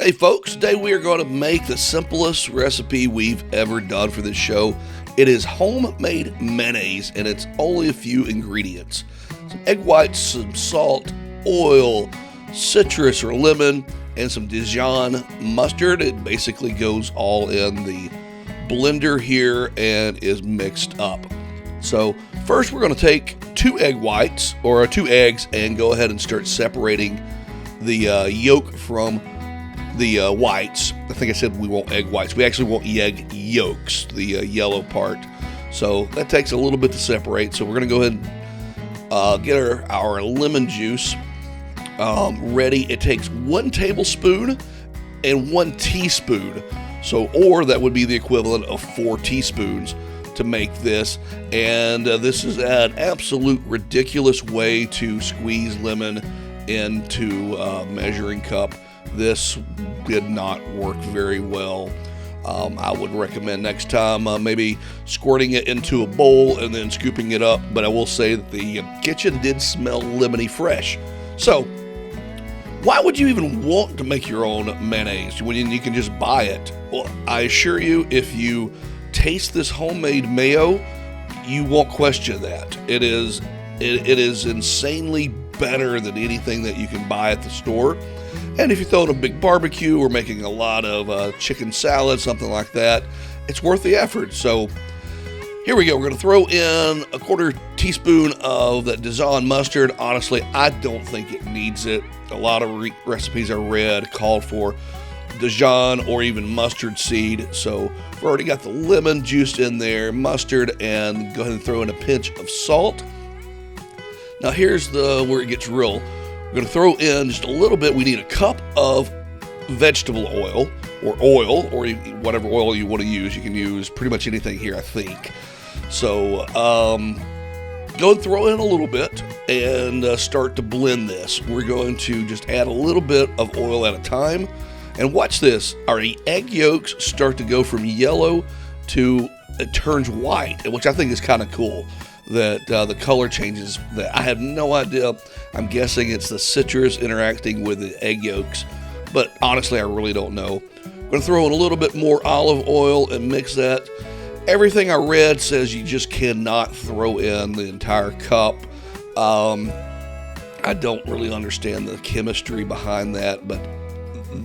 Hey folks, today we are going to make the simplest recipe we've ever done for this show. It is homemade mayonnaise and it's only a few ingredients. Some egg whites, some salt, oil, citrus or lemon, and some Dijon mustard. It basically goes all in the blender here and is mixed up. So first we're going to take two egg whites or two eggs and go ahead and start separating the yolk from the whites. I think I said we want egg whites. We actually want egg yolks, the yellow part. So that takes a little bit to separate. So we're going to go ahead and get our lemon juice ready. It takes 1 tablespoon and 1 teaspoon. So, or that would be the equivalent of 4 teaspoons to make this. And this is an absolute ridiculous way to squeeze lemon into a measuring cup. This did not work very well. I would recommend next time maybe squirting it into a bowl and then scooping it up. But I will say that the kitchen did smell lemony fresh. So why would you even want to make your own mayonnaise when you can just buy it? Well, I assure you, if you taste this homemade mayo, you won't question that. It is insanely better than anything that you can buy at the store. And if you're throwing a big barbecue or making a lot of chicken salad, something like that, it's worth the effort. So here we go. We're going to throw in a 1/4 teaspoon of that Dijon mustard. Honestly, I don't think it needs it. A lot of recipes I read called for Dijon or even mustard seed. So we've already got the lemon juice in there, mustard, and go ahead and throw in a pinch of salt. Now here's where it gets real. We're going to throw in just a little bit. We need a cup of vegetable oil or whatever oil you want to use. You can use pretty much anything here, I think. So go and throw in a little bit and start to blend this. We're going to just add a little bit of oil at a time. And watch this. Our egg yolks start to go from yellow to it turns white, which I think is kind of cool. That the color changes. That I have no idea. I'm guessing it's the citrus interacting with the egg yolks, but honestly, I really don't know. I'm going to throw in a little bit more olive oil and mix that. Everything I read says you just cannot throw in the entire cup. I don't really understand the chemistry behind that, but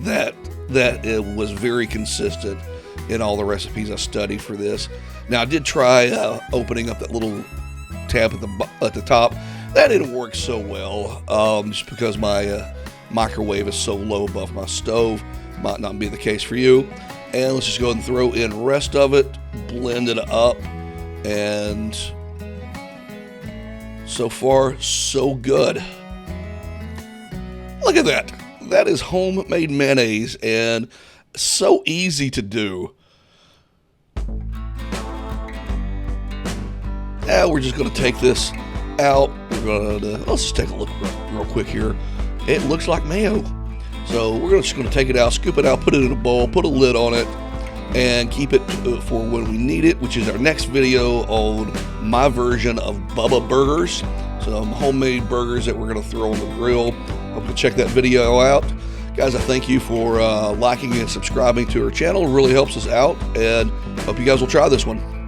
that it was very consistent in all the recipes I studied for this. Now I did try opening up that little tab at the top. That didn't work so well, just because my microwave is so low above my stove. Might not be the case for you. And let's just go ahead and throw in the rest of it, blend it up, and so far so good. Look at that. That is homemade mayonnaise and so easy to do. Now we're just going to take this out. Let's just take a look real quick here. It looks like mayo. So we're just going to take it out, scoop it out, put it in a bowl, put a lid on it, and keep it for when we need it, which is our next video on my version of Bubba Burgers. Some homemade burgers that we're going to throw on the grill. Hope you check that video out. Guys, I thank you for liking and subscribing to our channel. It really helps us out, and hope you guys will try this one.